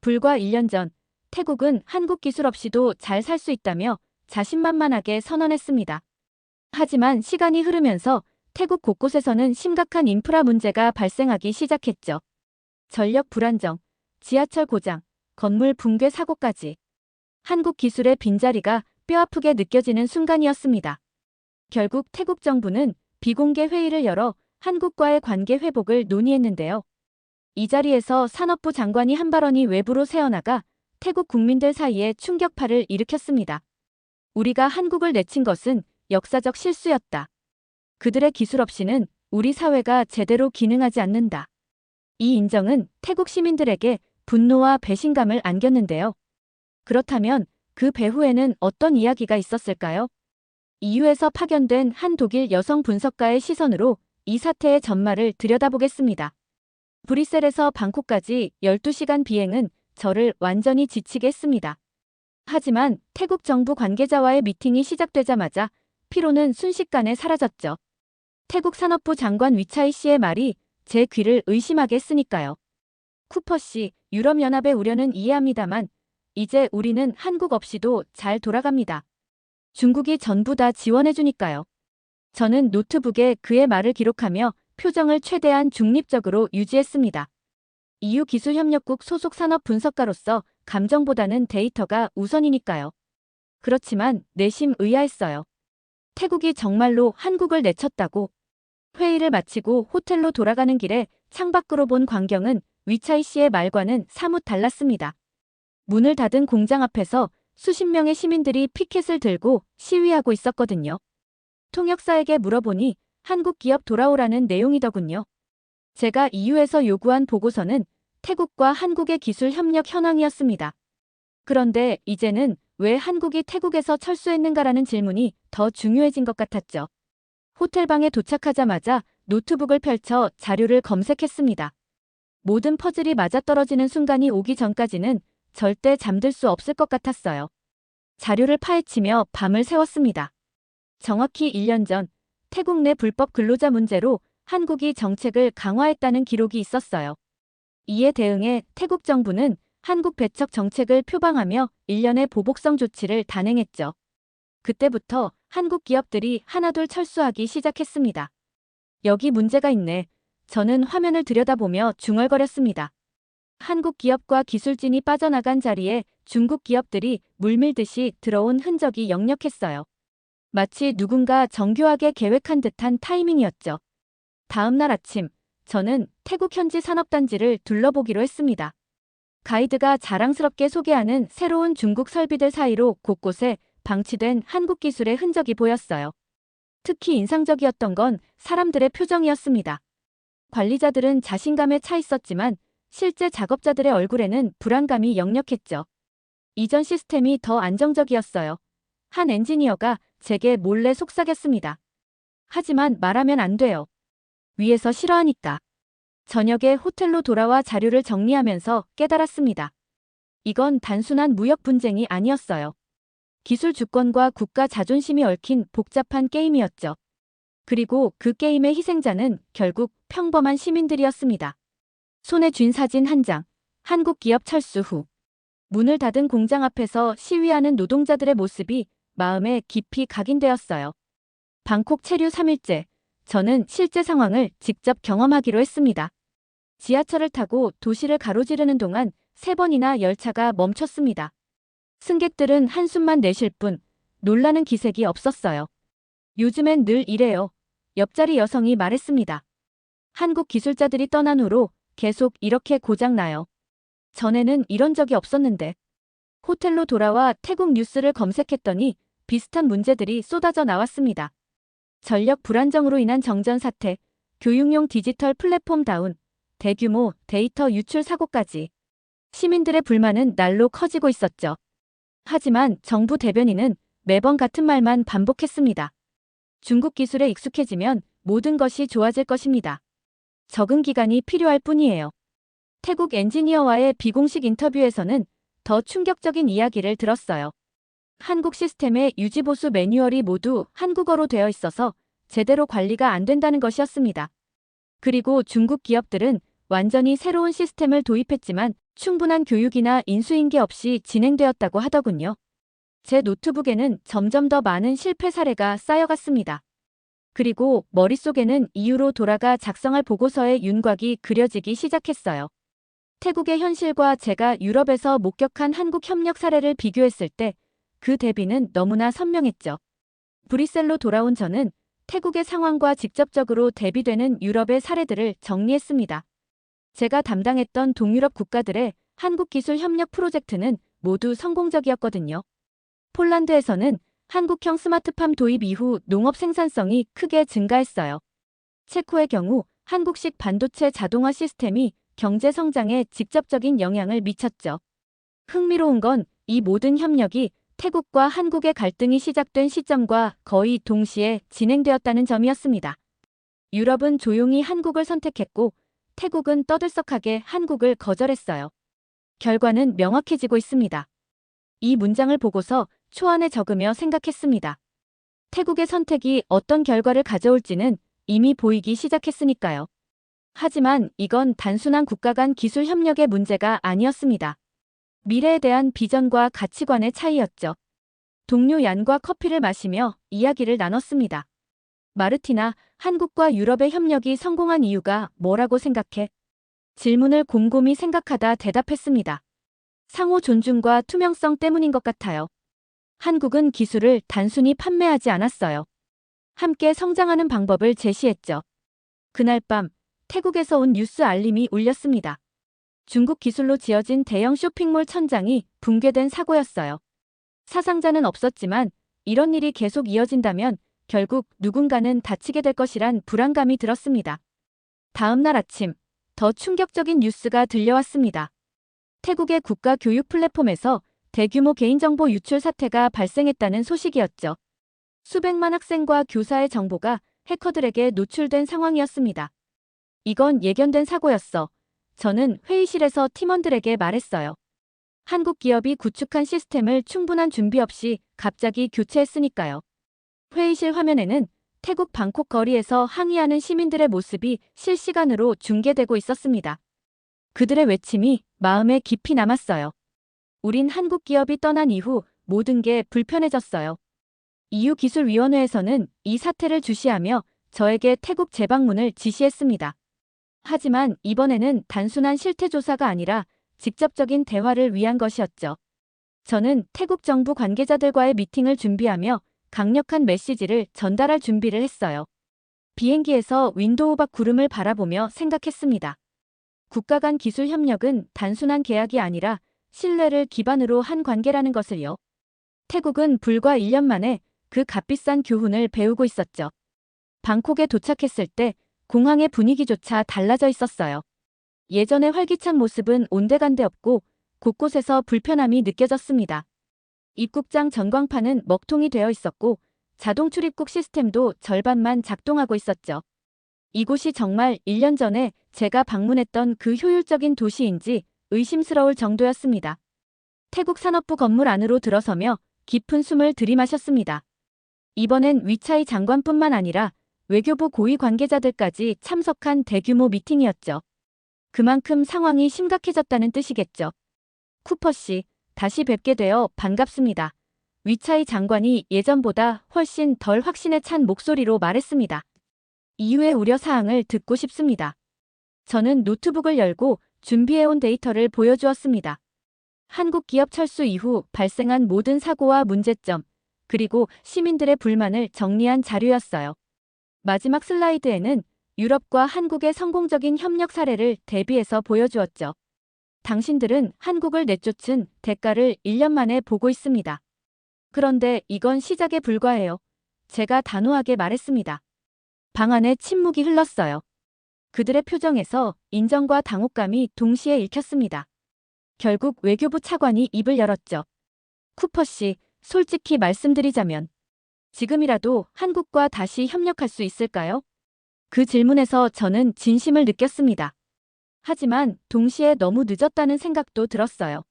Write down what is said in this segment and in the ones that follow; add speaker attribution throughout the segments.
Speaker 1: 불과 1년 전 태국은 한국 기술 없이도 잘 살 수 있다며 자신만만하게 선언했습니다. 하지만 시간이 흐르면서 태국 곳곳에서는 심각한 인프라 문제가 발생하기 시작했죠. 전력 불안정, 지하철 고장, 건물 붕괴 사고까지. 한국 기술의 빈자리가 뼈아프게 느껴지는 순간이었습니다. 결국 태국 정부는 비공개 회의를 열어 한국과의 관계 회복을 논의했는데요. 이 자리에서 산업부 장관이 한 발언이 외부로 새어나가 태국 국민들 사이에 충격파를 일으켰습니다. 우리가 한국을 내친 것은 역사적 실수였다. 그들의 기술 없이는 우리 사회가 제대로 기능하지 않는다. 이 인정은 태국 시민들에게 분노와 배신감을 안겼는데요. 그렇다면 그 배후에는 어떤 이야기가 있었을까요? EU에서 파견된 한 독일 여성 분석가의 시선으로 이 사태의 전말을 들여다보겠습니다. 브뤼셀에서 방콕까지 12시간 비행은 저를 완전히 지치게 했습니다. 하지만 태국 정부 관계자와의 미팅이 시작되자마자 피로는 순식간에 사라졌죠. 태국 산업부 장관 위차이 씨의 말이 제 귀를 의심하게 했으니까요. 쿠퍼 씨, 유럽연합의 우려는 이해합니다만 이제 우리는 한국 없이도 잘 돌아갑니다. 중국이 전부 다 지원해주니까요. 저는 노트북에 그의 말을 기록하며 표정을 최대한 중립적으로 유지했습니다. EU 기술협력국 소속 산업 분석가로서 감정보다는 데이터가 우선이니까요. 그렇지만 내심 의아했어요. 태국이 정말로 한국을 내쳤다고. 회의를 마치고 호텔로 돌아가는 길에 창밖으로 본 광경은 위차이 씨의 말과는 사뭇 달랐습니다. 문을 닫은 공장 앞에서 수십 명의 시민들이 피켓을 들고 시위하고 있었거든요. 통역사에게 물어보니 한국 기업 돌아오라는 내용이더군요. 제가 EU에서 요구한 보고서는 태국과 한국의 기술 협력 현황이었습니다. 그런데 이제는 왜 한국이 태국에서 철수했는가라는 질문이 더 중요해진 것 같았죠. 호텔방에 도착하자마자 노트북을 펼쳐 자료를 검색했습니다. 모든 퍼즐이 맞아떨어지는 순간이 오기 전까지는 절대 잠들 수 없을 것 같았어요. 자료를 파헤치며 밤을 새웠습니다. 정확히 1년 전 태국 내 불법 근로자 문제로 한국이 정책을 강화했다는 기록이 있었어요. 이에 대응해 태국 정부는 한국 배척 정책을 표방하며 일련의 보복성 조치를 단행했죠. 그때부터 한국 기업들이 하나둘 철수하기 시작했습니다. 여기 문제가 있네. 저는 화면을 들여다보며 중얼거렸습니다. 한국 기업과 기술진이 빠져나간 자리에 중국 기업들이 물밀듯이 들어온 흔적이 역력했어요. 마치 누군가 정교하게 계획한 듯한 타이밍이었죠. 다음 날 아침, 저는 태국 현지 산업단지를 둘러보기로 했습니다. 가이드가 자랑스럽게 소개하는 새로운 중국 설비들 사이로 곳곳에 방치된 한국 기술의 흔적이 보였어요. 특히 인상적이었던 건 사람들의 표정이었습니다. 관리자들은 자신감에 차 있었지만 실제 작업자들의 얼굴에는 불안감이 역력했죠. 이전 시스템이 더 안정적이었어요. 한 엔지니어가 제게 몰래 속삭였습니다. 하지만 말하면 안 돼요. 위에서 싫어하니까. 저녁에 호텔로 돌아와 자료를 정리하면서 깨달았습니다. 이건 단순한 무역 분쟁이 아니었어요. 기술 주권과 국가 자존심이 얽힌 복잡한 게임이었죠. 그리고 그 게임의 희생자는 결국 평범한 시민들이었습니다. 손에 쥔 사진 한 장, 한국 기업 철수 후. 문을 닫은 공장 앞에서 시위하는 노동자들의 모습이 마음에 깊이 각인되었어요. 방콕 체류 3일째, 저는 실제 상황을 직접 경험하기로 했습니다. 지하철을 타고 도시를 가로지르는 동안 3번이나 열차가 멈췄습니다. 승객들은 한숨만 내쉴 뿐 놀라는 기색이 없었어요. 요즘엔 늘 이래요. 옆자리 여성이 말했습니다. 한국 기술자들이 떠난 후로 계속 이렇게 고장나요. 전에는 이런 적이 없었는데. 호텔로 돌아와 태국 뉴스를 검색했더니 비슷한 문제들이 쏟아져 나왔습니다. 전력 불안정으로 인한 정전 사태, 교육용 디지털 플랫폼 다운, 대규모 데이터 유출 사고까지. 시민들의 불만은 날로 커지고 있었죠. 하지만 정부 대변인은 매번 같은 말만 반복했습니다. 중국 기술에 익숙해지면 모든 것이 좋아질 것입니다. 적응 기간이 필요할 뿐이에요. 태국 엔지니어와의 비공식 인터뷰에서는 더 충격적인 이야기를 들었어요. 한국 시스템의 유지보수 매뉴얼이 모두 한국어로 되어 있어서 제대로 관리가 안 된다는 것이었습니다. 그리고 중국 기업들은 완전히 새로운 시스템을 도입했지만 충분한 교육이나 인수인계 없이 진행되었다고 하더군요. 제 노트북에는 점점 더 많은 실패 사례가 쌓여갔습니다. 그리고 머릿속에는 이유로 돌아가 작성할 보고서의 윤곽이 그려지기 시작했어요. 태국의 현실과 제가 유럽에서 목격한 한국 협력 사례를 비교했을 때 그 대비는 너무나 선명했죠. 브뤼셀로 돌아온 저는 태국의 상황과 직접적으로 대비되는 유럽의 사례들을 정리했습니다. 제가 담당했던 동유럽 국가들의 한국 기술 협력 프로젝트는 모두 성공적이었거든요. 폴란드에서는 한국형 스마트팜 도입 이후 농업 생산성이 크게 증가했어요. 체코의 경우 한국식 반도체 자동화 시스템이 경제 성장에 직접적인 영향을 미쳤죠. 흥미로운 건 이 모든 협력이 태국과 한국의 갈등이 시작된 시점과 거의 동시에 진행되었다는 점이었습니다. 유럽은 조용히 한국을 선택했고 태국은 떠들썩하게 한국을 거절했어요. 결과는 명확해지고 있습니다. 이 문장을 보고서 초안에 적으며 생각했습니다. 태국의 선택이 어떤 결과를 가져올지는 이미 보이기 시작했으니까요. 하지만 이건 단순한 국가 간 기술 협력의 문제가 아니었습니다. 미래에 대한 비전과 가치관의 차이였죠. 동료 얀과 커피를 마시며 이야기를 나눴습니다. 마르티나, 한국과 유럽의 협력이 성공한 이유가 뭐라고 생각해? 질문을 곰곰이 생각하다 대답했습니다. 상호 존중과 투명성 때문인 것 같아요. 한국은 기술을 단순히 판매하지 않았어요. 함께 성장하는 방법을 제시했죠. 그날 밤 태국에서 온 뉴스 알림이 울렸습니다. 중국 기술로 지어진 대형 쇼핑몰 천장이 붕괴된 사고였어요. 사상자는 없었지만 이런 일이 계속 이어진다면 결국 누군가는 다치게 될 것이란 불안감이 들었습니다. 다음 날 아침, 더 충격적인 뉴스가 들려왔습니다. 태국의 국가 교육 플랫폼에서 대규모 개인정보 유출 사태가 발생했다는 소식이었죠. 수백만 학생과 교사의 정보가 해커들에게 노출된 상황이었습니다. 이건 예견된 사고였어. 저는 회의실에서 팀원들에게 말했어요. 한국 기업이 구축한 시스템을 충분한 준비 없이 갑자기 교체했으니까요. 회의실 화면에는 태국 방콕 거리에서 항의하는 시민들의 모습이 실시간으로 중계되고 있었습니다. 그들의 외침이 마음에 깊이 남았어요. 우린 한국 기업이 떠난 이후 모든 게 불편해졌어요. EU기술위원회에서는 이 사태를 주시하며 저에게 태국 재방문을 지시했습니다. 하지만 이번에는 단순한 실태 조사가 아니라 직접적인 대화를 위한 것이었죠. 저는 태국 정부 관계자들과의 미팅을 준비하며 강력한 메시지를 전달할 준비를 했어요. 비행기에서 윈도우 밖 구름을 바라보며 생각했습니다. 국가 간 기술 협력은 단순한 계약이 아니라 신뢰를 기반으로 한 관계라는 것을요. 태국은 불과 1년 만에 그 값비싼 교훈을 배우고 있었죠. 방콕에 도착했을 때 공항의 분위기조차 달라져 있었어요. 예전의 활기찬 모습은 온데간데 없고 곳곳에서 불편함이 느껴졌습니다. 입국장 전광판은 먹통이 되어 있었고 자동 출입국 시스템도 절반만 작동하고 있었죠. 이곳이 정말 1년 전에 제가 방문했던 그 효율적인 도시인지 의심스러울 정도였습니다. 태국 산업부 건물 안으로 들어서며 깊은 숨을 들이마셨습니다. 이번엔 위차이 장관뿐만 아니라 외교부 고위 관계자들까지 참석한 대규모 미팅이었죠. 그만큼 상황이 심각해졌다는 뜻이겠죠. 쿠퍼 씨, 다시 뵙게 되어 반갑습니다. 위차이 장관이 예전보다 훨씬 덜 확신에 찬 목소리로 말했습니다. 이후의 우려사항을 듣고 싶습니다. 저는 노트북을 열고 준비해온 데이터를 보여주었습니다. 한국 기업 철수 이후 발생한 모든 사고와 문제점, 그리고 시민들의 불만을 정리한 자료였어요. 마지막 슬라이드에는 유럽과 한국의 성공적인 협력 사례를 대비해서 보여주었죠. 당신들은 한국을 내쫓은 대가를 1년 만에 보고 있습니다. 그런데 이건 시작에 불과해요. 제가 단호하게 말했습니다. 방 안에 침묵이 흘렀어요. 그들의 표정에서 인정과 당혹감이 동시에 읽혔습니다. 결국 외교부 차관이 입을 열었죠. 쿠퍼 씨, 솔직히 말씀드리자면 지금이라도 한국과 다시 협력할 수 있을까요? 그 질문에서 저는 진심을 느꼈습니다. 하지만 동시에 너무 늦었다는 생각도 들었어요.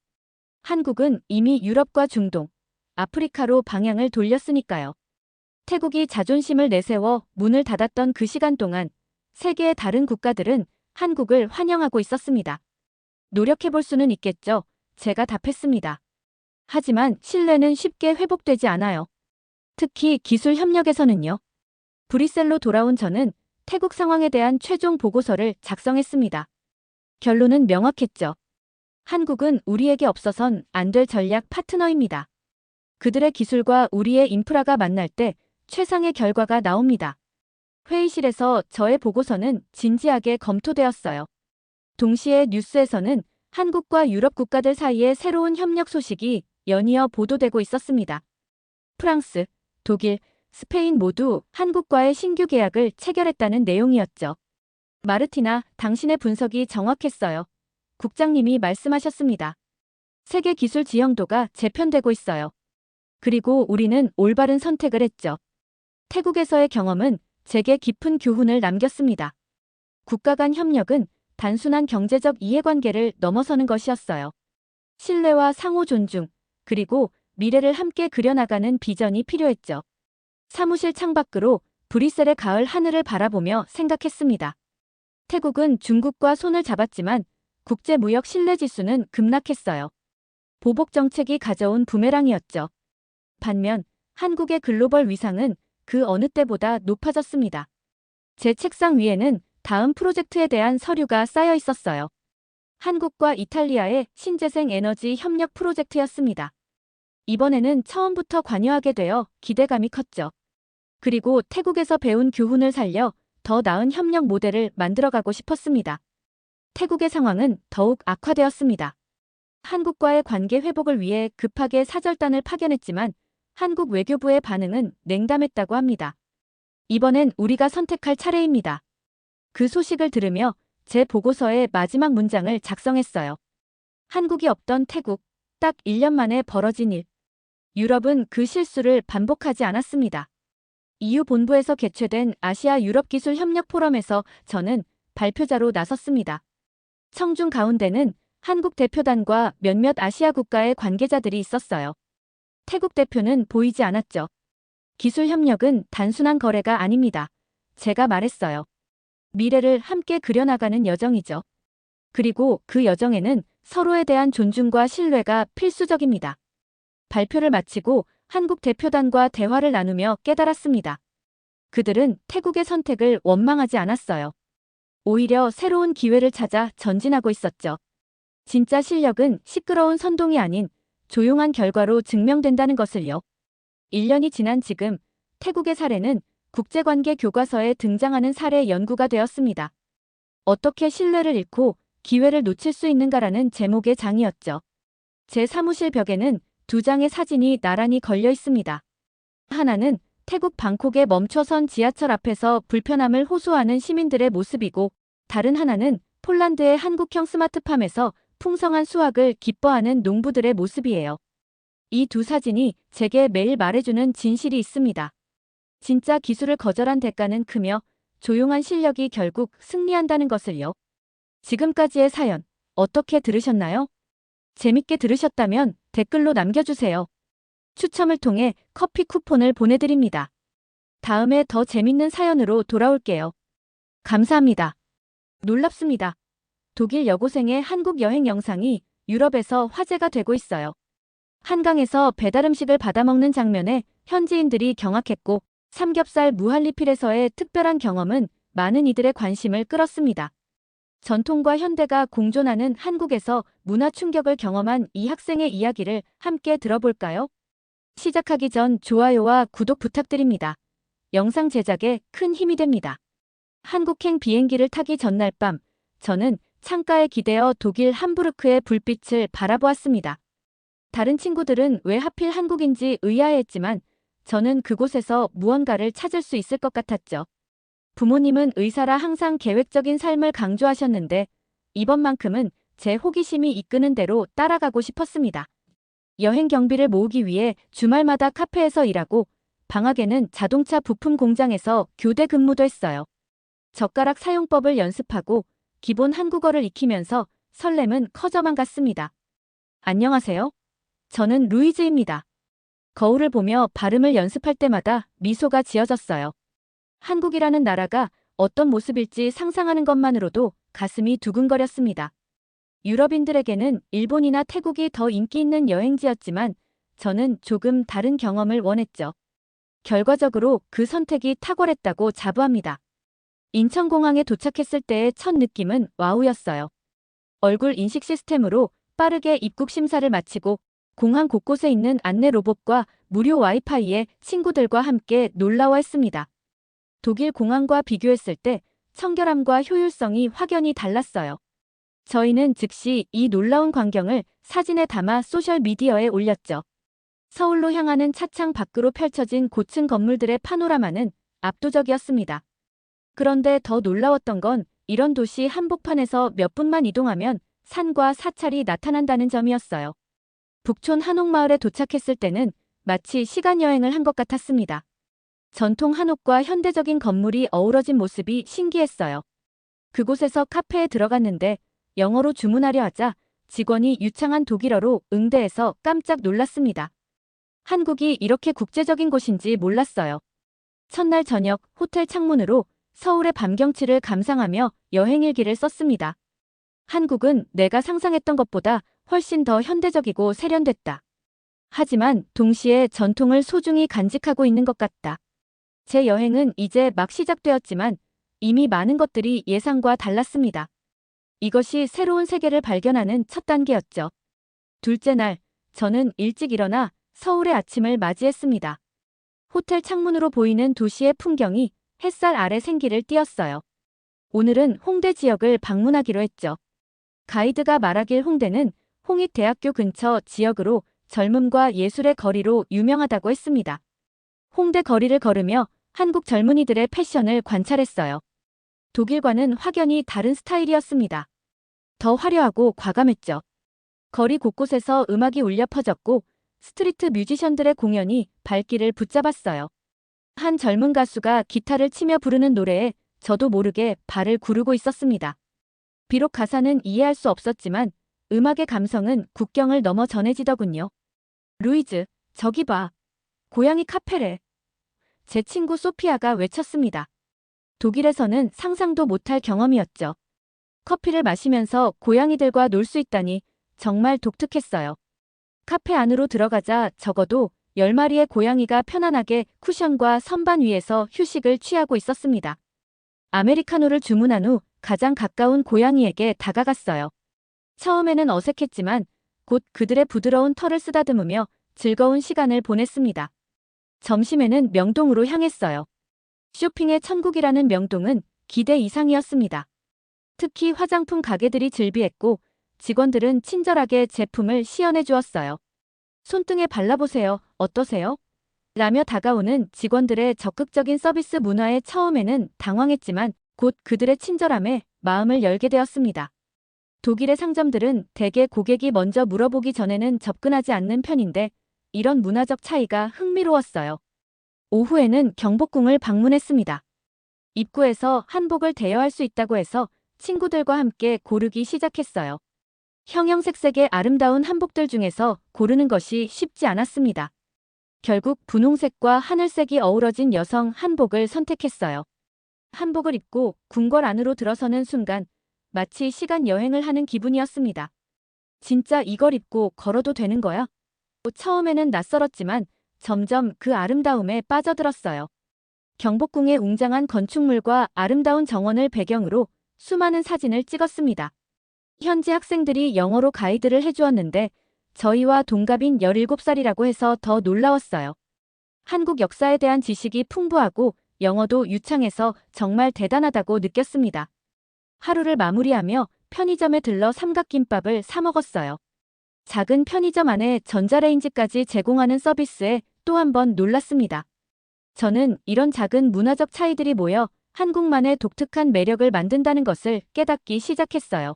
Speaker 1: 한국은 이미 유럽과 중동, 아프리카로 방향을 돌렸으니까요. 태국이 자존심을 내세워 문을 닫았던 그 시간 동안 세계의 다른 국가들은 한국을 환영하고 있었습니다. 노력해볼 수는 있겠죠. 제가 답했습니다. 하지만 신뢰는 쉽게 회복되지 않아요. 특히 기술 협력에서는요. 브뤼셀로 돌아온 저는 태국 상황에 대한 최종 보고서를 작성했습니다. 결론은 명확했죠. 한국은 우리에게 없어선 안 될 전략 파트너입니다. 그들의 기술과 우리의 인프라가 만날 때 최상의 결과가 나옵니다. 회의실에서 저의 보고서는 진지하게 검토되었어요. 동시에 뉴스에서는 한국과 유럽 국가들 사이의 새로운 협력 소식이 연이어 보도되고 있었습니다. 프랑스, 독일, 스페인 모두 한국과의 신규 계약을 체결했다는 내용이었죠. 마르티나, 당신의 분석이 정확했어요. 국장님이 말씀하셨습니다. 세계 기술 지형도가 재편되고 있어요. 그리고 우리는 올바른 선택을 했죠. 태국에서의 경험은 제게 깊은 교훈을 남겼습니다. 국가 간 협력은 단순한 경제적 이해관계를 넘어서는 것이었어요. 신뢰와 상호 존중, 그리고 미래를 함께 그려나가는 비전이 필요했죠. 사무실 창밖으로 브뤼셀의 가을 하늘을 바라보며 생각했습니다. 태국은 중국과 손을 잡았지만 국제무역 신뢰지수는 급락했어요. 보복 정책이 가져온 부메랑이었죠. 반면 한국의 글로벌 위상은 그 어느 때보다 높아졌습니다. 제 책상 위에는 다음 프로젝트에 대한 서류가 쌓여 있었어요. 한국과 이탈리아의 신재생 에너지 협력 프로젝트였습니다. 이번에는 처음부터 관여하게 되어 기대감이 컸죠. 그리고 태국에서 배운 교훈을 살려 더 나은 협력 모델을 만들어가고 싶었습니다. 태국의 상황은 더욱 악화되었습니다. 한국과의 관계 회복을 위해 급하게 사절단을 파견했지만 한국 외교부의 반응은 냉담했다고 합니다. 이번엔 우리가 선택할 차례입니다. 그 소식을 들으며 제 보고서의 마지막 문장을 작성했어요. 한국이 없던 태국, 딱 1년 만에 벌어진 일. 유럽은 그 실수를 반복하지 않았습니다. EU 본부에서 개최된 아시아 유럽 기술 협력 포럼에서 저는 발표자로 나섰습니다. 청중 가운데는 한국 대표단과 몇몇 아시아 국가의 관계자들이 있었어요. 태국 대표는 보이지 않았죠. 기술 협력은 단순한 거래가 아닙니다. 제가 말했어요. 미래를 함께 그려나가는 여정이죠. 그리고 그 여정에는 서로에 대한 존중과 신뢰가 필수적입니다. 발표를 마치고 한국 대표단과 대화를 나누며 깨달았습니다. 그들은 태국의 선택을 원망하지 않았어요. 오히려 새로운 기회를 찾아 전진하고 있었죠. 진짜 실력은 시끄러운 선동이 아닌 조용한 결과로 증명된다는 것을요. 1년이 지난 지금 태국의 사례는 국제관계 교과서에 등장하는 사례 연구가 되었습니다. 어떻게 신뢰를 잃고 기회를 놓칠 수 있는가라는 제목의 장이었죠. 제 사무실 벽에는 2장의 사진이 나란히 걸려 있습니다. 하나는 태국 방콕에 멈춰선 지하철 앞에서 불편함을 호소하는 시민들의 모습이고, 다른 하나는 폴란드의 한국형 스마트팜에서 풍성한 수확을 기뻐하는 농부들의 모습이에요. 이 두 사진이 제게 매일 말해주는 진실이 있습니다. 진짜 기술을 거절한 대가는 크며 조용한 실력이 결국 승리한다는 것을요. 지금까지의 사연 어떻게 들으셨나요? 재밌게 들으셨다면 댓글로 남겨주세요. 추첨을 통해 커피 쿠폰을 보내드립니다. 다음에 더 재밌는 사연으로 돌아올게요. 감사합니다. 놀랍습니다. 독일 여고생의 한국 여행 영상이 유럽에서 화제가 되고 있어요. 한강에서 배달음식을 받아먹는 장면에 현지인들이 경악했고, 삼겹살 무한리필에서의 특별한 경험은 많은 이들의 관심을 끌었습니다. 전통과 현대가 공존하는 한국에서 문화 충격을 경험한 이 학생의 이야기를 함께 들어볼까요? 시작하기 전 좋아요와 구독 부탁드립니다. 영상 제작에 큰 힘이 됩니다. 한국행 비행기를 타기 전날 밤, 저는 창가에 기대어 독일 함부르크의 불빛을 바라보았습니다. 다른 친구들은 왜 하필 한국인지 의아해했지만 저는 그곳에서 무언가를 찾을 수 있을 것 같았죠. 부모님은 의사라 항상 계획적인 삶을 강조하셨는데 이번만큼은 제 호기심이 이끄는 대로 따라가고 싶었습니다. 여행 경비를 모으기 위해 주말마다 카페에서 일하고 방학에는 자동차 부품 공장에서 교대 근무도 했어요. 젓가락 사용법을 연습하고 기본 한국어를 익히면서 설렘은 커져만 갔습니다. 안녕하세요. 저는 루이즈입니다. 거울을 보며 발음을 연습할 때마다 미소가 지어졌어요. 한국이라는 나라가 어떤 모습일지 상상하는 것만으로도 가슴이 두근거렸습니다. 유럽인들에게는 일본이나 태국이 더 인기 있는 여행지였지만 저는 조금 다른 경험을 원했죠. 결과적으로 그 선택이 탁월했다고 자부합니다. 인천공항에 도착했을 때의 첫 느낌은 와우였어요. 얼굴 인식 시스템으로 빠르게 입국 심사를 마치고 공항 곳곳에 있는 안내 로봇과 무료 와이파이에 친구들과 함께 놀라워했습니다. 독일 공항과 비교했을 때 청결함과 효율성이 확연히 달랐어요. 저희는 즉시 이 놀라운 광경을 사진에 담아 소셜미디어에 올렸죠. 서울로 향하는 차창 밖으로 펼쳐진 고층 건물들의 파노라마는 압도적이었습니다. 그런데 더 놀라웠던 건 이런 도시 한복판에서 몇 분만 이동하면 산과 사찰이 나타난다는 점이었어요. 북촌 한옥마을에 도착했을 때는 마치 시간여행을 한 것 같았습니다. 전통 한옥과 현대적인 건물이 어우러진 모습이 신기했어요. 그곳에서 카페에 들어갔는데 영어로 주문하려 하자 직원이 유창한 독일어로 응대해서 깜짝 놀랐습니다. 한국이 이렇게 국제적인 곳인지 몰랐어요. 첫날 저녁 호텔 창문으로 서울의 밤 경치를 감상하며 여행일기를 썼습니다. 한국은 내가 상상했던 것보다 훨씬 더 현대적이고 세련됐다. 하지만 동시에 전통을 소중히 간직하고 있는 것 같다. 제 여행은 이제 막 시작되었지만 이미 많은 것들이 예상과 달랐습니다. 이것이 새로운 세계를 발견하는 첫 단계였죠. 둘째 날, 저는 일찍 일어나 서울의 아침을 맞이했습니다. 호텔 창문으로 보이는 도시의 풍경이 햇살 아래 생기를 띄었어요. 오늘은 홍대 지역을 방문하기로 했죠. 가이드가 말하길 홍대는 홍익대학교 근처 지역으로 젊음과 예술의 거리로 유명하다고 했습니다. 홍대 거리를 걸으며 한국 젊은이들의 패션을 관찰했어요. 독일과는 확연히 다른 스타일이었습니다. 더 화려하고 과감했죠. 거리 곳곳에서 음악이 울려 퍼졌고 스트리트 뮤지션들의 공연이 발길을 붙잡았어요. 한 젊은 가수가 기타를 치며 부르는 노래에 저도 모르게 발을 구르고 있었습니다. 비록 가사는 이해할 수 없었지만 음악의 감성은 국경을 넘어 전해지더군요. 루이즈, 저기 봐. 고양이 카페래. 제 친구 소피아가 외쳤습니다. 독일에서는 상상도 못할 경험이었죠. 커피를 마시면서 고양이들과 놀 수 있다니 정말 독특했어요. 카페 안으로 들어가자 적어도 10마리의 고양이가 편안하게 쿠션과 선반 위에서 휴식을 취하고 있었습니다. 아메리카노를 주문한 후 가장 가까운 고양이에게 다가갔어요. 처음에는 어색했지만 곧 그들의 부드러운 털을 쓰다듬으며 즐거운 시간을 보냈습니다. 점심에는 명동으로 향했어요. 쇼핑의 천국이라는 명동은 기대 이상이었습니다. 특히 화장품 가게들이 즐비했고 직원들은 친절하게 제품을 시연해 주었어요. 손등에 발라보세요. 어떠세요? 라며 다가오는 직원들의 적극적인 서비스 문화에 처음에는 당황했지만 곧 그들의 친절함에 마음을 열게 되었습니다. 독일의 상점들은 대개 고객이 먼저 물어보기 전에는 접근하지 않는 편인데 이런 문화적 차이가 흥미로웠어요. 오후에는 경복궁을 방문했습니다. 입구에서 한복을 대여할 수 있다고 해서 친구들과 함께 고르기 시작했어요. 형형색색의 아름다운 한복들 중에서 고르는 것이 쉽지 않았습니다. 결국 분홍색과 하늘색이 어우러진 여성 한복을 선택했어요. 한복을 입고 궁궐 안으로 들어서는 순간 마치 시간 여행을 하는 기분이었습니다. 진짜 이걸 입고 걸어도 되는 거야? 처음에는 낯설었지만 점점 그 아름다움에 빠져들었어요. 경복궁의 웅장한 건축물과 아름다운 정원을 배경으로 수많은 사진을 찍었습니다. 현지 학생들이 영어로 가이드를 해주었는데 저희와 동갑인 17살이라고 해서 더 놀라웠어요. 한국 역사에 대한 지식이 풍부하고 영어도 유창해서 정말 대단하다고 느꼈습니다. 하루를 마무리하며 편의점에 들러 삼각김밥을 사 먹었어요. 작은 편의점 안에 전자레인지까지 제공하는 서비스에 또 한 번 놀랐습니다. 저는 이런 작은 문화적 차이들이 모여 한국만의 독특한 매력을 만든다는 것을 깨닫기 시작했어요.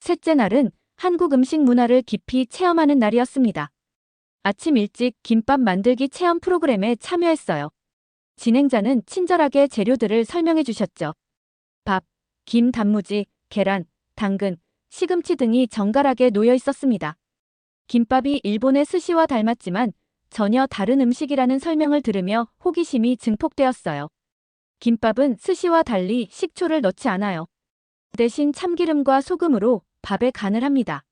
Speaker 1: 셋째 날은 한국 음식 문화를 깊이 체험하는 날이었습니다. 아침 일찍 김밥 만들기 체험 프로그램에 참여했어요. 진행자는 친절하게 재료들을 설명해 주셨죠. 밥, 김, 단무지, 계란, 당근, 시금치 등이 정갈하게 놓여 있었습니다. 김밥이 일본의 스시와 닮았지만 전혀 다른 음식이라는 설명을 들으며 호기심이 증폭되었어요. 김밥은 스시와 달리 식초를 넣지 않아요. 대신 참기름과 소금으로 밥에 간을 합니다.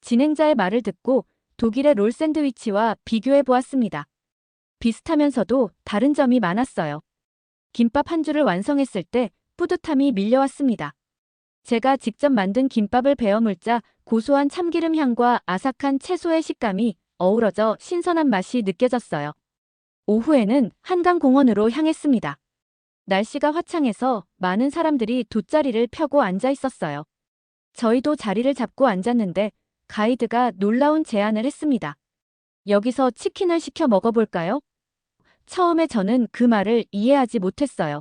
Speaker 1: 진행자의 말을 듣고 독일의 롤 샌드위치와 비교해 보았습니다. 비슷하면서도 다른 점이 많았어요. 김밥 한 줄을 완성했을 때 뿌듯함이 밀려왔습니다. 제가 직접 만든 김밥을 베어 물자 고소한 참기름 향과 아삭한 채소의 식감이 어우러져 신선한 맛이 느껴졌어요. 오후에는 한강공원으로 향했습니다. 날씨가 화창해서 많은 사람들이 돗자리를 펴고 앉아 있었어요. 저희도 자리를 잡고 앉았는데 가이드가 놀라운 제안을 했습니다. 여기서 치킨을 시켜 먹어볼까요? 처음에 저는 그 말을 이해하지 못했어요.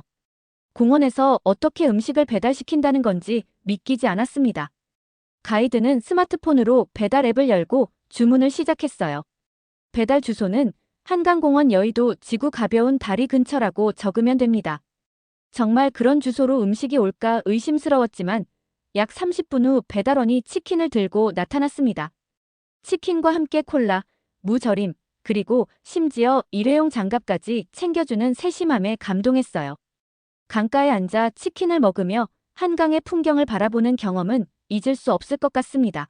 Speaker 1: 공원에서 어떻게 음식을 배달시킨다는 건지 믿기지 않았습니다. 가이드는 스마트폰으로 배달 앱을 열고 주문을 시작했어요. 배달 주소는 한강공원 여의도 지구 가벼운 다리 근처라고 적으면 됩니다. 정말 그런 주소로 음식이 올까 의심스러웠지만 약 30분 후 배달원이 치킨을 들고 나타났습니다. 치킨과 함께 콜라, 무절임, 그리고 심지어 일회용 장갑까지 챙겨주는 세심함에 감동했어요. 강가에 앉아 치킨을 먹으며 한강의 풍경을 바라보는 경험은 잊을 수 없을 것 같습니다.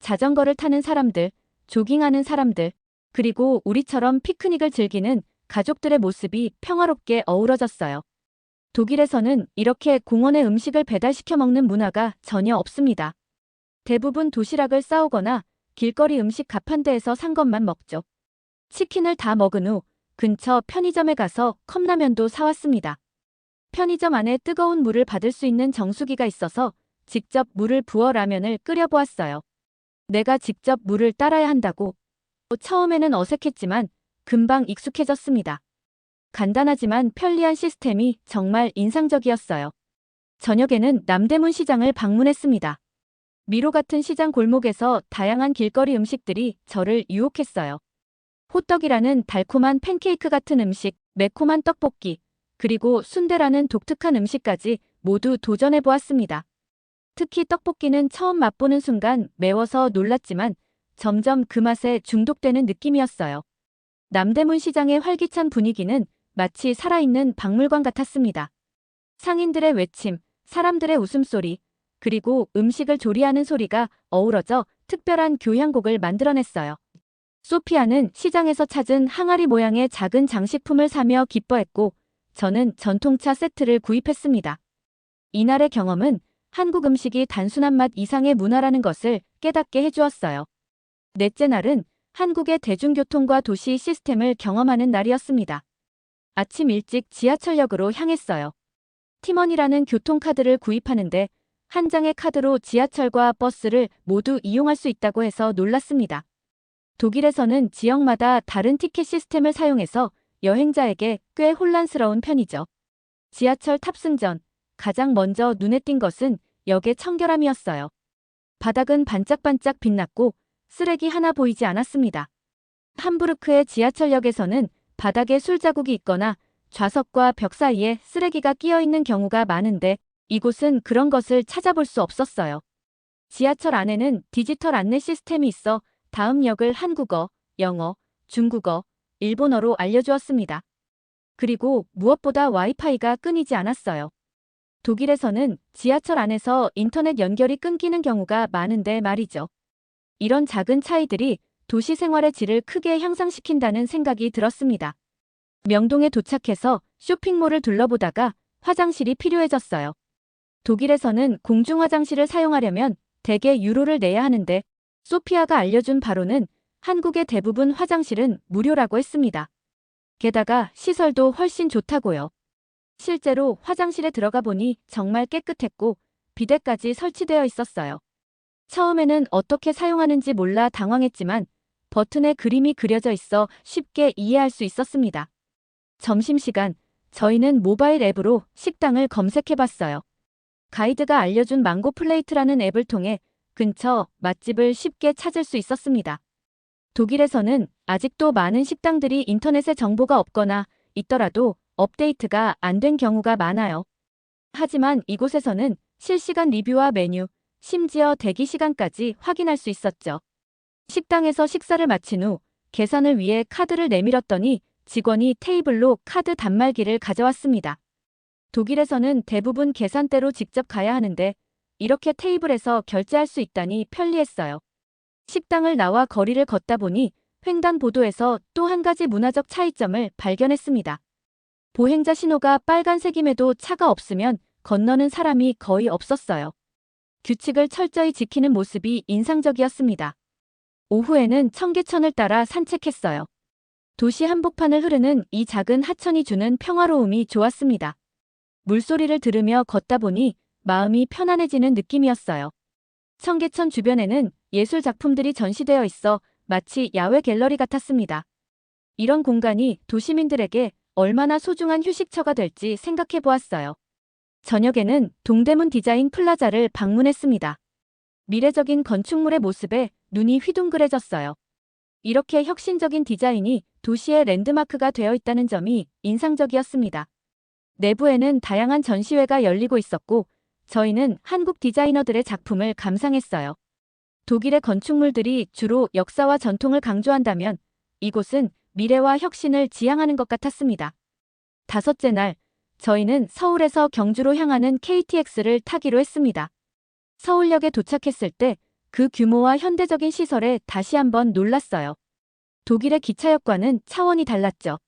Speaker 1: 자전거를 타는 사람들, 조깅하는 사람들, 그리고 우리처럼 피크닉을 즐기는 가족들의 모습이 평화롭게 어우러졌어요. 독일에서는 이렇게 공원에 음식을 배달시켜 먹는 문화가 전혀 없습니다. 대부분 도시락을 싸오거나 길거리 음식 가판대에서 산 것만 먹죠. 치킨을 다 먹은 후 근처 편의점에 가서 컵라면도 사왔습니다. 편의점 안에 뜨거운 물을 받을 수 있는 정수기가 있어서 직접 물을 부어 라면을 끓여보았어요. 내가 직접 물을 따라야 한다고. 처음에는 어색했지만 금방 익숙해졌습니다. 간단하지만 편리한 시스템이 정말 인상적이었어요. 저녁에는 남대문 시장을 방문했습니다. 미로 같은 시장 골목에서 다양한 길거리 음식들이 저를 유혹했어요. 호떡이라는 달콤한 팬케이크 같은 음식, 매콤한 떡볶이, 그리고 순대라는 독특한 음식까지 모두 도전해보았습니다. 특히 떡볶이는 처음 맛보는 순간 매워서 놀랐지만 점점 그 맛에 중독되는 느낌이었어요. 남대문 시장의 활기찬 분위기는 마치 살아있는 박물관 같았습니다. 상인들의 외침, 사람들의 웃음소리, 그리고 음식을 조리하는 소리가 어우러져 특별한 교향곡을 만들어냈어요. 소피아는 시장에서 찾은 항아리 모양의 작은 장식품을 사며 기뻐했고 저는 전통차 세트를 구입했습니다. 이날의 경험은 한국 음식이 단순한 맛 이상의 문화라는 것을 깨닫게 해주었어요. 넷째 날은 한국의 대중교통과 도시 시스템을 경험하는 날이었습니다. 아침 일찍 지하철역으로 향했어요. 티머니라는 교통카드를 구입하는데 한 장의 카드로 지하철과 버스를 모두 이용할 수 있다고 해서 놀랐습니다. 독일에서는 지역마다 다른 티켓 시스템을 사용해서 여행자에게 꽤 혼란스러운 편이죠. 지하철 탑승 전 가장 먼저 눈에 띈 것은 역의 청결함이었어요. 바닥은 반짝반짝 빛났고 쓰레기 하나 보이지 않았습니다. 함부르크의 지하철역에서는 바닥에 술자국이 있거나 좌석과 벽 사이에 쓰레기가 끼어 있는 경우가 많은데 이곳은 그런 것을 찾아볼 수 없었어요. 지하철 안에는 디지털 안내 시스템이 있어 다음 역을 한국어, 영어, 중국어, 일본어로 알려주었습니다. 그리고 무엇보다 와이파이가 끊이지 않았어요. 독일에서는 지하철 안에서 인터넷 연결이 끊기는 경우가 많은데 말이죠. 이런 작은 차이들이 도시 생활의 질을 크게 향상시킨다는 생각이 들었습니다. 명동에 도착해서 쇼핑몰을 둘러보다가 화장실이 필요해졌어요. 독일에서는 공중 화장실을 사용하려면 대개 유로를 내야 하는데 소피아가 알려준 바로는 한국의 대부분 화장실은 무료라고 했습니다. 게다가 시설도 훨씬 좋다고요. 실제로 화장실에 들어가 보니 정말 깨끗했고 비데까지 설치되어 있었어요. 처음에는 어떻게 사용하는지 몰라 당황했지만 버튼에 그림이 그려져 있어 쉽게 이해할 수 있었습니다. 점심시간, 저희는 모바일 앱으로 식당을 검색해봤어요. 가이드가 알려준 망고 플레이트라는 앱을 통해 근처 맛집을 쉽게 찾을 수 있었습니다. 독일에서는 아직도 많은 식당들이 인터넷에 정보가 없거나 있더라도 업데이트가 안 된 경우가 많아요. 하지만 이곳에서는 실시간 리뷰와 메뉴, 심지어 대기 시간까지 확인할 수 있었죠. 식당에서 식사를 마친 후 계산을 위해 카드를 내밀었더니 직원이 테이블로 카드 단말기를 가져왔습니다. 독일에서는 대부분 계산대로 직접 가야 하는데 이렇게 테이블에서 결제할 수 있다니 편리했어요. 식당을 나와 거리를 걷다 보니 횡단보도에서 또 한 가지 문화적 차이점을 발견했습니다. 보행자 신호가 빨간색임에도 차가 없으면 건너는 사람이 거의 없었어요. 규칙을 철저히 지키는 모습이 인상적이었습니다. 오후에는 청계천을 따라 산책했어요. 도시 한복판을 흐르는 이 작은 하천이 주는 평화로움이 좋았습니다. 물소리를 들으며 걷다 보니 마음이 편안해지는 느낌이었어요. 청계천 주변에는 예술 작품들이 전시되어 있어 마치 야외 갤러리 같았습니다. 이런 공간이 도시민들에게 얼마나 소중한 휴식처가 될지 생각해 보았어요. 저녁에는 동대문 디자인 플라자를 방문했습니다. 미래적인 건축물의 모습에 눈이 휘둥그레졌어요. 이렇게 혁신적인 디자인이 도시의 랜드마크가 되어 있다는 점이 인상적이었습니다. 내부에는 다양한 전시회가 열리고 있었고 저희는 한국 디자이너들의 작품을 감상했어요. 독일의 건축물들이 주로 역사와 전통을 강조한다면 이곳은 미래와 혁신을 지향하는 것 같았습니다. 다섯째 날, 저희는 서울에서 경주로 향하는 KTX를 타기로 했습니다. 서울역에 도착했을 때 그 규모와 현대적인 시설에 다시 한번 놀랐어요. 독일의 기차역과는 차원이 달랐죠.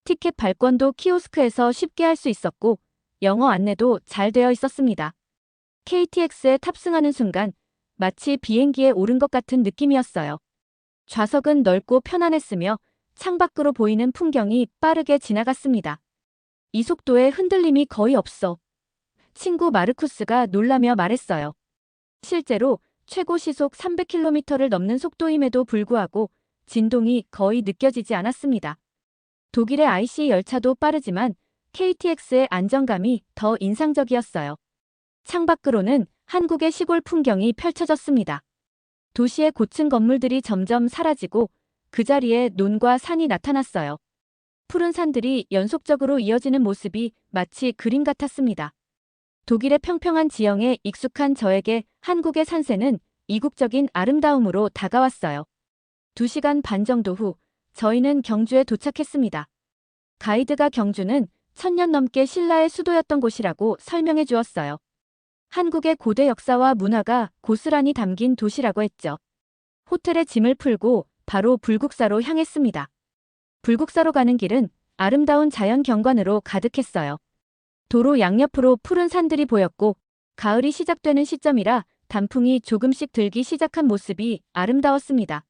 Speaker 1: 티켓 발권도 키오스크에서 쉽게 할 수 있었고 영어 안내도 잘 되어 있었습니다. KTX에 탑승하는 순간 마치 비행기에 오른 것 같은 느낌이었어요. 좌석은 넓고 편안했으며 창밖으로 보이는 풍경이 빠르게 지나갔습니다. 이 속도에 흔들림이 거의 없어. 친구 마르쿠스가 놀라며 말했어요. 실제로 최고 시속 300km를 넘는 속도임에도 불구하고 진동이 거의 느껴지지 않았습니다. 독일의 IC 열차도 빠르지만 KTX의 안정감이 더 인상적이었어요. 창밖으로는 한국의 시골 풍경이 펼쳐졌습니다. 도시의 고층 건물들이 점점 사라지고 그 자리에 논과 산이 나타났어요. 푸른 산들이 연속적으로 이어지는 모습이 마치 그림 같았습니다. 독일의 평평한 지형에 익숙한 저에게 한국의 산세는 이국적인 아름다움으로 다가왔어요. 2시간 반 정도 후 저희는 경주에 도착했습니다. 가이드가 경주는 1000년 넘게 신라의 수도였던 곳이라고 설명해 주었어요. 한국의 고대 역사와 문화가 고스란히 담긴 도시라고 했죠. 호텔에 짐을 풀고 바로 불국사로 향했습니다. 불국사로 가는 길은 아름다운 자연 경관으로 가득했어요. 도로 양옆으로 푸른 산들이 보였고 가을이 시작되는 시점이라 단풍이 조금씩 들기 시작한 모습이 아름다웠습니다.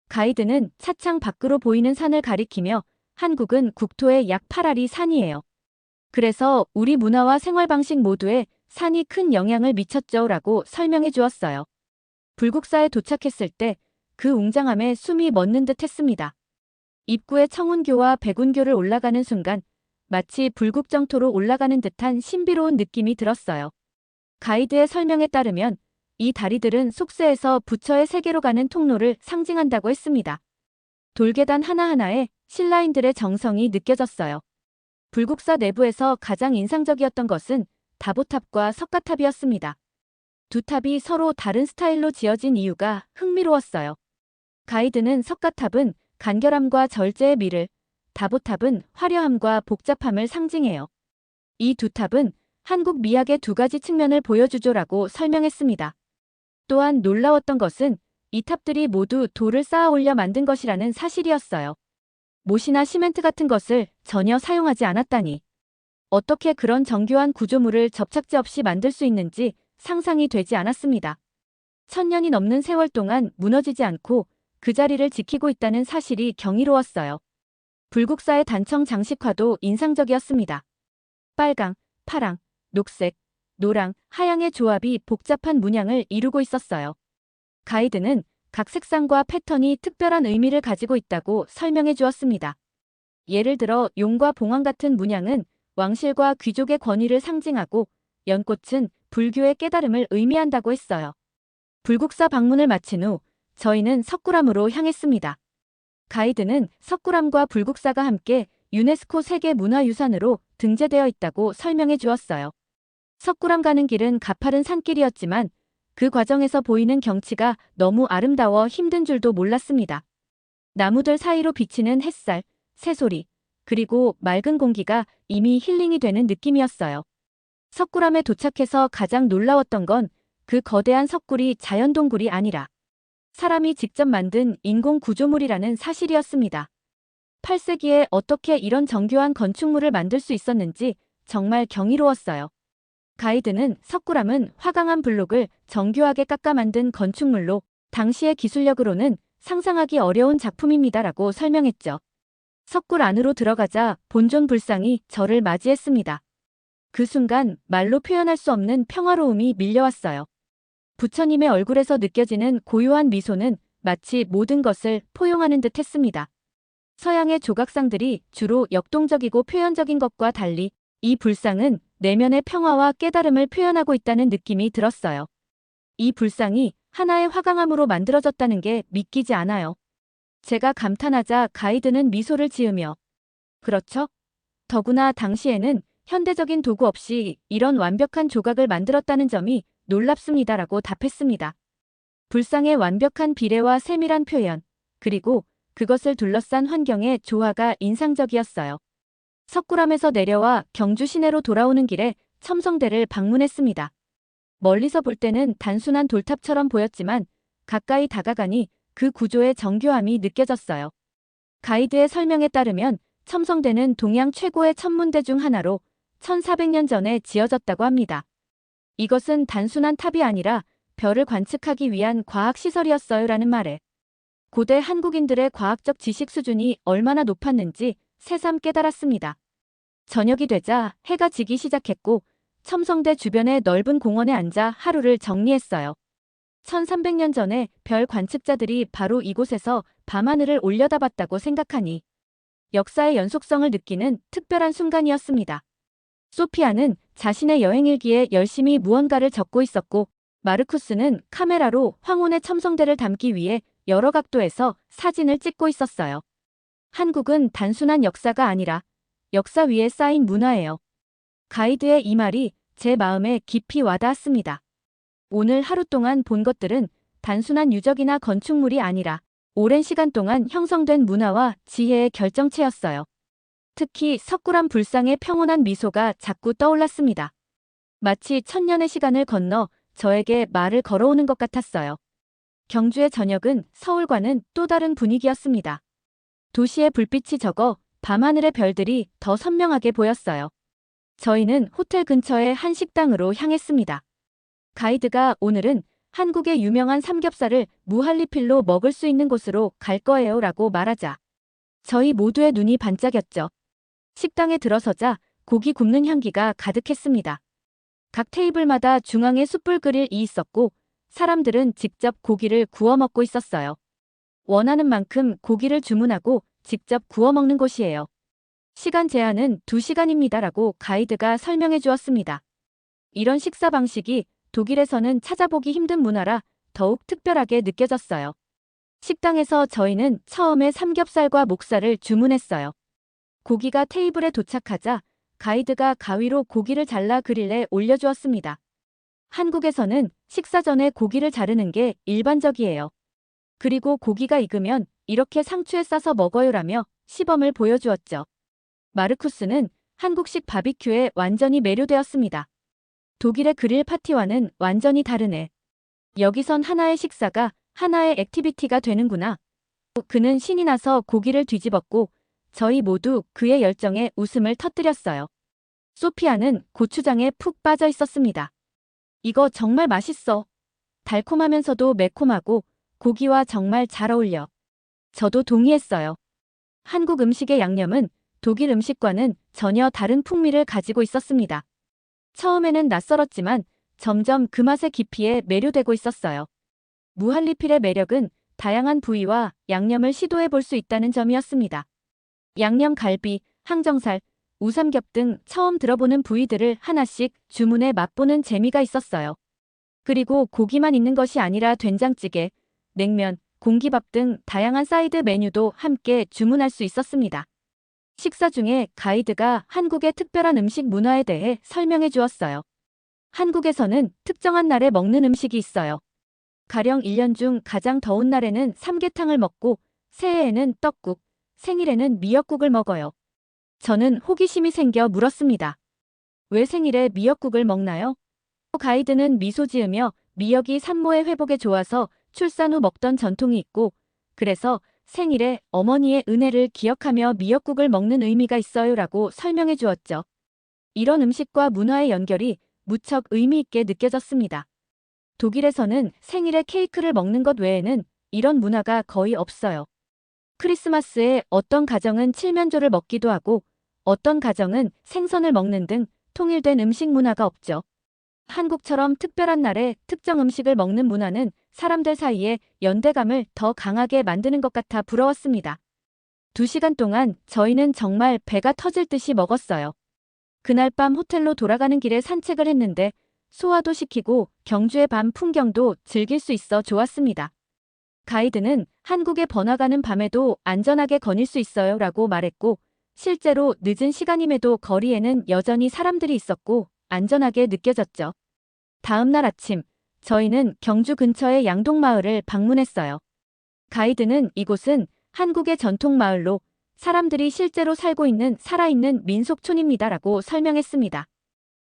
Speaker 1: 가이드는 차창 밖으로 보이는 산을 가리키며 한국은 국토의 약 8알이 산이에요. 그래서 우리 문화와 생활 방식 모두에 산이 큰 영향을 미쳤죠 라고 설명해 주었어요. 불국사에 도착했을 때 그 웅장함에 숨이 멎는 듯 했습니다. 입구에 청운교와 백운교를 올라가는 순간 마치 불국정토로 올라가는 듯한 신비로운 느낌이 들었어요. 가이드의 설명에 따르면 이 다리들은 속세에서 부처의 세계로 가는 통로를 상징한다고 했습니다. 돌계단 하나하나에 신라인들의 정성이 느껴졌어요. 불국사 내부에서 가장 인상적이었던 것은 다보탑과 석가탑이었습니다. 두 탑이 서로 다른 스타일로 지어진 이유가 흥미로웠어요. 가이드는 석가탑은 간결함과 절제의 미를, 다보탑은 화려함과 복잡함을 상징해요. 이 두 탑은 한국 미학의 두 가지 측면을 보여주죠라고 설명했습니다. 또한 놀라웠던 것은 이 탑들이 모두 돌을 쌓아 올려 만든 것이라는 사실이었어요. 못이나 시멘트 같은 것을 전혀 사용하지 않았다니. 어떻게 그런 정교한 구조물을 접착제 없이 만들 수 있는지 상상이 되지 않았습니다. 1000년이 넘는 세월 동안 무너지지 않고 그 자리를 지키고 있다는 사실이 경이로웠어요. 불국사의 단청 장식화도 인상적이었습니다. 빨강, 파랑, 녹색, 노랑, 하양의 조합이 복잡한 문양을 이루고 있었어요. 가이드는 각 색상과 패턴이 특별한 의미를 가지고 있다고 설명해 주었습니다. 예를 들어 용과 봉황 같은 문양은 왕실과 귀족의 권위를 상징하고 연꽃은 불교의 깨달음을 의미한다고 했어요. 불국사 방문을 마친 후 저희는 석굴암으로 향했습니다. 가이드는 석굴암과 불국사가 함께 유네스코 세계문화유산으로 등재되어 있다고 설명해 주었어요. 석굴암 가는 길은 가파른 산길이었지만 그 과정에서 보이는 경치가 너무 아름다워 힘든 줄도 몰랐습니다. 나무들 사이로 비치는 햇살, 새소리, 그리고 맑은 공기가 이미 힐링이 되는 느낌이었어요. 석굴암에 도착해서 가장 놀라웠던 건 그 거대한 석굴이 자연 동굴이 아니라 사람이 직접 만든 인공 구조물이라는 사실이었습니다. 8세기에 어떻게 이런 정교한 건축물을 만들 수 있었는지 정말 경이로웠어요. 가이드는 석굴암은 화강암 블록을 정교하게 깎아 만든 건축물로 당시의 기술력으로는 상상하기 어려운 작품입니다라고 설명했죠. 석굴 안으로 들어가자 본존 불상이 저를 맞이했습니다. 그 순간 말로 표현할 수 없는 평화로움이 밀려왔어요. 부처님의 얼굴에서 느껴지는 고요한 미소는 마치 모든 것을 포용하는 듯 했습니다. 서양의 조각상들이 주로 역동적이고 표현적인 것과 달리 이 불상은 내면의 평화와 깨달음을 표현하고 있다는 느낌이 들었어요. 이 불상이 하나의 화강암으로 만들어졌다는 게 믿기지 않아요. 제가 감탄하자 가이드는 미소를 지으며 그렇죠? 더구나 당시에는 현대적인 도구 없이 이런 완벽한 조각을 만들었다는 점이 놀랍습니다라고 답했습니다. 불상의 완벽한 비례와 세밀한 표현, 그리고 그것을 둘러싼 환경의 조화가 인상적이었어요. 석굴암에서 내려와 경주 시내로 돌아오는 길에 첨성대를 방문했습니다. 멀리서 볼 때는 단순한 돌탑처럼 보였지만 가까이 다가가니 그 구조의 정교함이 느껴졌어요. 가이드의 설명에 따르면 첨성대는 동양 최고의 천문대 중 하나로 1400년 전에 지어졌다고 합니다. 이것은 단순한 탑이 아니라 별을 관측하기 위한 과학시설이었어요라는 말에 고대 한국인들의 과학적 지식 수준이 얼마나 높았는지 새삼 깨달았습니다. 저녁이 되자 해가 지기 시작했고 첨성대 주변의 넓은 공원에 앉아 하루를 정리했어요. 1300년 전에 별 관측자들이 바로 이곳에서 밤하늘을 올려다봤다고 생각하니 역사의 연속성을 느끼는 특별한 순간이었습니다. 소피아는 자신의 여행일기에 열심히 무언가를 적고 있었고 마르쿠스는 카메라로 황혼의 첨성대를 담기 위해 여러 각도에서 사진을 찍고 있었어요. 한국은 단순한 역사가 아니라 역사 위에 쌓인 문화예요. 가이드의 이 말이 제 마음에 깊이 와닿았습니다. 오늘 하루 동안 본 것들은 단순한 유적이나 건축물이 아니라 오랜 시간 동안 형성된 문화와 지혜의 결정체였어요. 특히 석굴암 불상의 평온한 미소가 자꾸 떠올랐습니다. 마치 천년의 시간을 건너 저에게 말을 걸어오는 것 같았어요. 경주의 저녁은 서울과는 또 다른 분위기였습니다. 도시의 불빛이 적어 밤하늘의 별들이 더 선명하게 보였어요. 저희는 호텔 근처의 한 식당으로 향했습니다. 가이드가 오늘은 한국의 유명한 삼겹살을 무할리필로 먹을 수 있는 곳으로 갈 거예요 라고 말하자 저희 모두의 눈이 반짝였죠. 식당에 들어서자 고기 굽는 향기가 가득했습니다. 각 테이블마다 중앙에 숯불 그릴이 있었고 사람들은 직접 고기를 구워 먹고 있었어요. 원하는 만큼 고기를 주문하고 직접 구워 먹는 곳이에요. 시간 제한은 2시간입니다라고 가이드가 설명해 주었습니다. 이런 식사 방식이 독일에서는 찾아보기 힘든 문화라 더욱 특별하게 느껴졌어요. 식당에서 저희는 처음에 삼겹살과 목살을 주문했어요. 고기가 테이블에 도착하자 가이드가 가위로 고기를 잘라 그릴에 올려주었습니다. 한국에서는 식사 전에 고기를 자르는 게 일반적이에요. 그리고 고기가 익으면 이렇게 상추에 싸서 먹어요라며 시범을 보여주었죠. 마르쿠스는 한국식 바비큐에 완전히 매료되었습니다. 독일의 그릴 파티와는 완전히 다르네. 여기선 하나의 식사가 하나의 액티비티가 되는구나. 그는 신이 나서 고기를 뒤집었고 저희 모두 그의 열정에 웃음을 터뜨렸어요. 소피아는 고추장에 푹 빠져 있었습니다. 이거 정말 맛있어. 달콤하면서도 매콤하고 고기와 정말 잘 어울려. 저도 동의했어요. 한국 음식의 양념은 독일 음식과는 전혀 다른 풍미를 가지고 있었습니다. 처음에는 낯설었지만 점점 그 맛의 깊이에 매료되고 있었어요. 무할리필의 매력은 다양한 부위와 양념을 시도해 볼 수 있다는 점이었습니다. 양념 갈비, 항정살, 우삼겹 등 처음 들어보는 부위들을 하나씩 주문해 맛보는 재미가 있었어요. 그리고 고기만 있는 것이 아니라 된장찌개, 냉면, 공기밥 등 다양한 사이드 메뉴도 함께 주문할 수 있었습니다. 식사 중에 가이드가 한국의 특별한 음식 문화에 대해 설명해 주었어요. 한국에서는 특정한 날에 먹는 음식이 있어요. 가령 1년 중 가장 더운 날에는 삼계탕을 먹고 새해에는 떡국, 생일에는 미역국을 먹어요. 저는 호기심이 생겨 물었습니다. 왜 생일에 미역국을 먹나요? 가이드는 미소 지으며 미역이 산모의 회복에 좋아서 출산 후 먹던 전통이 있고, 그래서 생일에 어머니의 은혜를 기억하며 미역국을 먹는 의미가 있어요라고 설명해 주었죠. 이런 음식과 문화의 연결이 무척 의미 있게 느껴졌습니다. 독일에서는 생일에 케이크를 먹는 것 외에는 이런 문화가 거의 없어요. 크리스마스에 어떤 가정은 칠면조를 먹기도 하고 어떤 가정은 생선을 먹는 등 통일된 음식 문화가 없죠. 한국처럼 특별한 날에 특정 음식을 먹는 문화는 사람들 사이에 연대감을 더 강하게 만드는 것 같아 부러웠습니다. 2시간 동안 저희는 정말 배가 터질 듯이 먹었어요. 그날 밤 호텔로 돌아가는 길에 산책을 했는데 소화도 시키고 경주의 밤 풍경도 즐길 수 있어 좋았습니다. 가이드는 한국의 번화가는 밤에도 안전하게 거닐 수 있어요 라고 말했고, 실제로 늦은 시간임에도 거리에는 여전히 사람들이 있었고 안전하게 느껴졌죠. 다음 날 아침, 저희는 경주 근처의 양동마을을 방문했어요. 가이드는 이곳은 한국의 전통마을로 사람들이 실제로 살고 있는 살아있는 민속촌입니다라고 설명했습니다.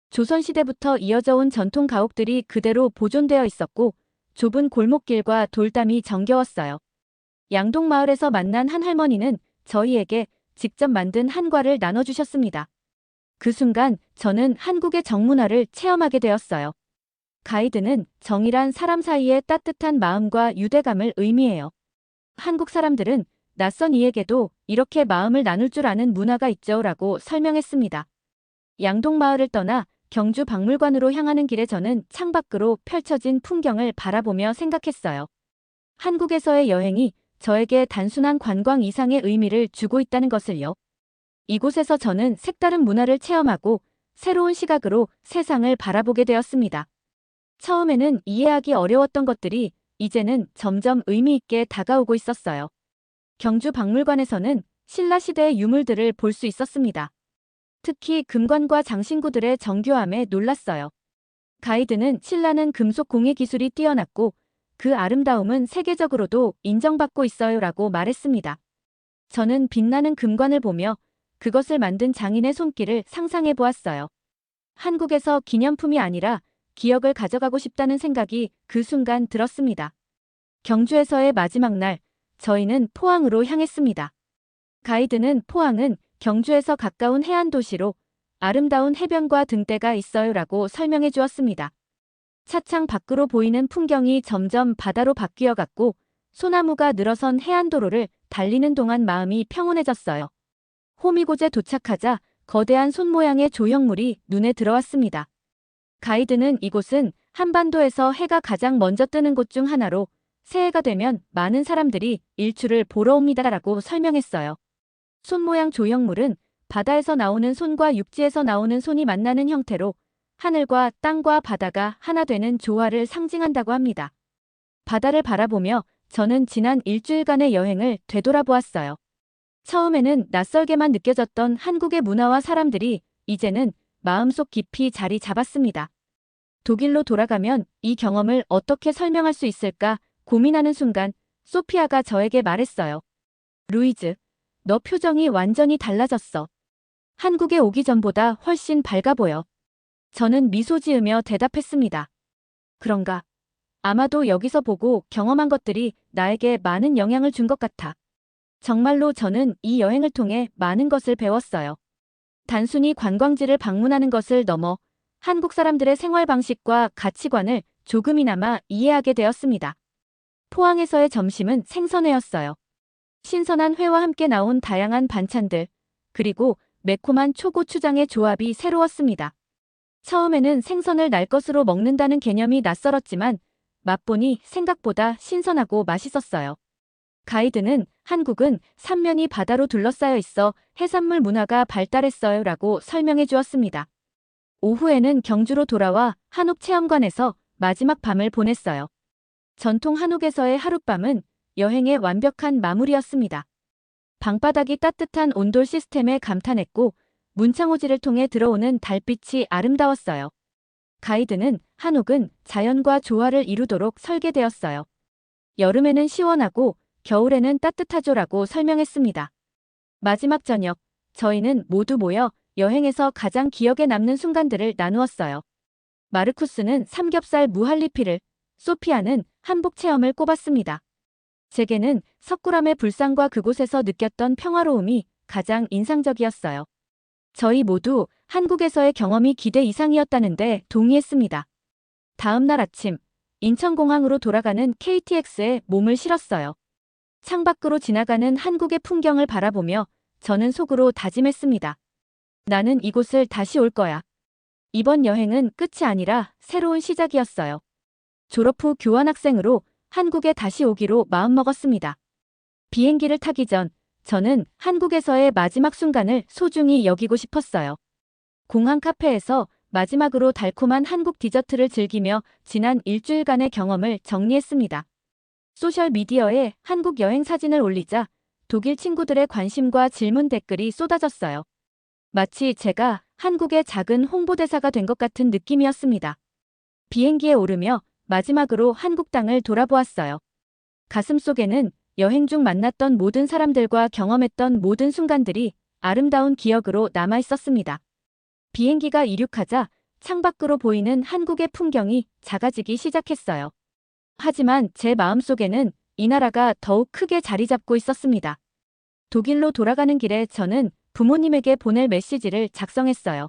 Speaker 1: 조선시대부터 이어져 온 전통 가옥들이 그대로 보존되어 있었고 좁은 골목길과 돌담이 정겨웠어요. 양동마을에서 만난 한 할머니는 저희에게 직접 만든 한과를 나눠주셨습니다. 그 순간 저는 한국의 정문화를 체험하게 되었어요. 가이드는 정이란 사람 사이의 따뜻한 마음과 유대감을 의미해요. 한국 사람들은 낯선 이에게도 이렇게 마음을 나눌 줄 아는 문화가 있죠 라고 설명했습니다. 양동마을을 떠나 경주 박물관으로 향하는 길에 저는 창밖으로 펼쳐진 풍경을 바라보며 생각했어요. 한국에서의 여행이 저에게 단순한 관광 이상의 의미를 주고 있다는 것을요. 이곳에서 저는 색다른 문화를 체험하고 새로운 시각으로 세상을 바라보게 되었습니다. 처음에는 이해하기 어려웠던 것들이 이제는 점점 의미 있게 다가오고 있었어요. 경주 박물관에서는 신라시대의 유물들을 볼 수 있었습니다. 특히 금관과 장신구들의 정교함에 놀랐어요. 가이드는 신라는 금속 공예 기술이 뛰어났고 그 아름다움은 세계적으로도 인정받고 있어요 라고 말했습니다. 저는 빛나는 금관을 보며 그것을 만든 장인의 손길을 상상해 보았어요. 한국에서 기념품이 아니라 기억을 가져가고 싶다는 생각이 그 순간 들었습니다. 경주에서의 마지막 날, 저희는 포항으로 향했습니다. 가이드는 포항은 경주에서 가까운 해안 도시로 아름다운 해변과 등대가 있어요 라고 설명해 주었습니다. 차창 밖으로 보이는 풍경이 점점 바다로 바뀌어 갔고 소나무가 늘어선 해안도로를 달리는 동안 마음이 평온해졌어요. 호미곶에 도착하자 거대한 손 모양의 조형물이 눈에 들어왔습니다. 가이드는 이곳은 한반도에서 해가 가장 먼저 뜨는 곳 중 하나로 새해가 되면 많은 사람들이 일출을 보러 옵니다라고 설명했어요. 손 모양 조형물은 바다에서 나오는 손과 육지에서 나오는 손이 만나는 형태로 하늘과 땅과 바다가 하나 되는 조화를 상징한다고 합니다. 바다를 바라보며 저는 지난 일주일간의 여행을 되돌아보았어요. 처음에는 낯설게만 느껴졌던 한국의 문화와 사람들이 이제는 마음속 깊이 자리 잡았습니다. 독일로 돌아가면 이 경험을 어떻게 설명할 수 있을까 고민하는 순간 소피아가 저에게 말했어요. 루이즈, 너 표정이 완전히 달라졌어. 한국에 오기 전보다 훨씬 밝아 보여. 저는 미소 지으며 대답했습니다. 그런가? 아마도 여기서 보고 경험한 것들이 나에게 많은 영향을 준 것 같아. 정말로 저는 이 여행을 통해 많은 것을 배웠어요. 단순히 관광지를 방문하는 것을 넘어 한국 사람들의 생활 방식과 가치관을 조금이나마 이해하게 되었습니다. 포항에서의 점심은 생선회였어요. 신선한 회와 함께 나온 다양한 반찬들, 그리고 매콤한 초고추장의 조합이 새로웠습니다. 처음에는 생선을 날 것으로 먹는다는 개념이 낯설었지만 맛보니 생각보다 신선하고 맛있었어요. 가이드는 한국은 삼면이 바다로 둘러싸여 있어 해산물 문화가 발달했어요 라고 설명해 주었습니다. 오후에는 경주로 돌아와 한옥 체험관에서 마지막 밤을 보냈어요. 전통 한옥에서의 하룻밤은 여행의 완벽한 마무리였습니다. 방바닥이 따뜻한 온돌 시스템에 감탄했고 문창호지를 통해 들어오는 달빛이 아름다웠어요. 가이드는 한옥은 자연과 조화를 이루도록 설계되었어요. 여름에는 시원하고 겨울에는 따뜻하죠라고 설명했습니다. 마지막 저녁, 저희는 모두 모여 여행에서 가장 기억에 남는 순간들을 나누었어요. 마르쿠스는 삼겹살 무할리피를, 소피아는 한복 체험을 꼽았습니다. 제게는 석굴암의 불상과 그곳에서 느꼈던 평화로움이 가장 인상적이었어요. 저희 모두 한국에서의 경험이 기대 이상이었다는데 동의했습니다. 다음 날 아침, 인천공항으로 돌아가는 KTX에 몸을 실었어요. 창밖으로 지나가는 한국의 풍경을 바라보며 저는 속으로 다짐했습니다. 나는 이곳을 다시 올 거야. 이번 여행은 끝이 아니라 새로운 시작이었어요. 졸업 후 교환학생으로 한국에 다시 오기로 마음먹었습니다. 비행기를 타기 전 저는 한국에서의 마지막 순간을 소중히 여기고 싶었어요. 공항 카페에서 마지막으로 달콤한 한국 디저트를 즐기며 지난 일주일간의 경험을 정리했습니다. 소셜미디어에 한국 여행 사진을 올리자 독일 친구들의 관심과 질문 댓글이 쏟아졌어요. 마치 제가 한국의 작은 홍보대사가 된 것 같은 느낌이었습니다. 비행기에 오르며 마지막으로 한국 땅을 돌아보았어요. 가슴속에는 여행 중 만났던 모든 사람들과 경험했던 모든 순간들이 아름다운 기억으로 남아 있었습니다. 비행기가 이륙하자 창밖으로 보이는 한국의 풍경이 작아지기 시작했어요. 하지만 제 마음속에는 이 나라가 더욱 크게 자리 잡고 있었습니다. 독일로 돌아가는 길에 저는 부모님에게 보낼 메시지를 작성했어요.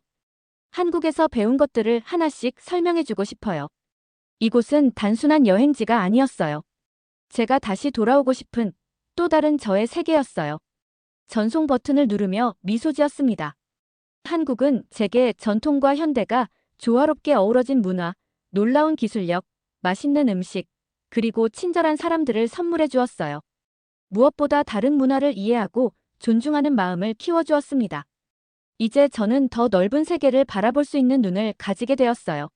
Speaker 1: 한국에서 배운 것들을 하나씩 설명해주고 싶어요. 이곳은 단순한 여행지가 아니었어요. 제가 다시 돌아오고 싶은 또 다른 저의 세계였어요. 전송 버튼을 누르며 미소 지었습니다. 한국은 제게 전통과 현대가 조화롭게 어우러진 문화, 놀라운 기술력, 맛있는 음식, 그리고 친절한 사람들을 선물해 주었어요. 무엇보다 다른 문화를 이해하고 존중하는 마음을 키워주었습니다. 이제 저는 더 넓은 세계를 바라볼 수 있는 눈을 가지게 되었어요.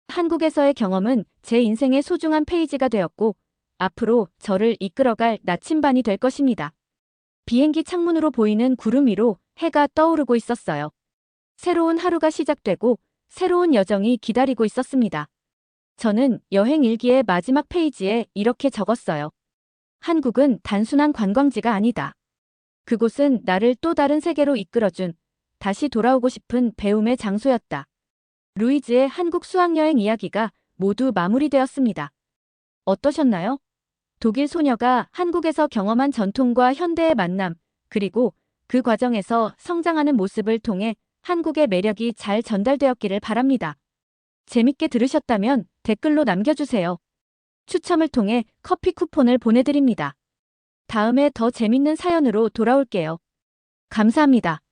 Speaker 1: 한국에서의 경험은 제 인생의 소중한 페이지가 되었고, 앞으로 저를 이끌어갈 나침반이 될 것입니다. 비행기 창문으로 보이는 구름 위로 해가 떠오르고 있었어요. 새로운 하루가 시작되고 새로운 여정이 기다리고 있었습니다. 저는 여행 일기의 마지막 페이지에 이렇게 적었어요. 한국은 단순한 관광지가 아니다. 그곳은 나를 또 다른 세계로 이끌어준 다시 돌아오고 싶은 배움의 장소였다. 루이즈의 한국 수학여행 이야기가 모두 마무리되었습니다. 어떠셨나요? 독일 소녀가 한국에서 경험한 전통과 현대의 만남, 그리고 그 과정에서 성장하는 모습을 통해 한국의 매력이 잘 전달되었기를 바랍니다. 재밌게 들으셨다면 댓글로 남겨주세요. 추첨을 통해 커피 쿠폰을 보내드립니다. 다음에 더 재밌는 사연으로 돌아올게요. 감사합니다.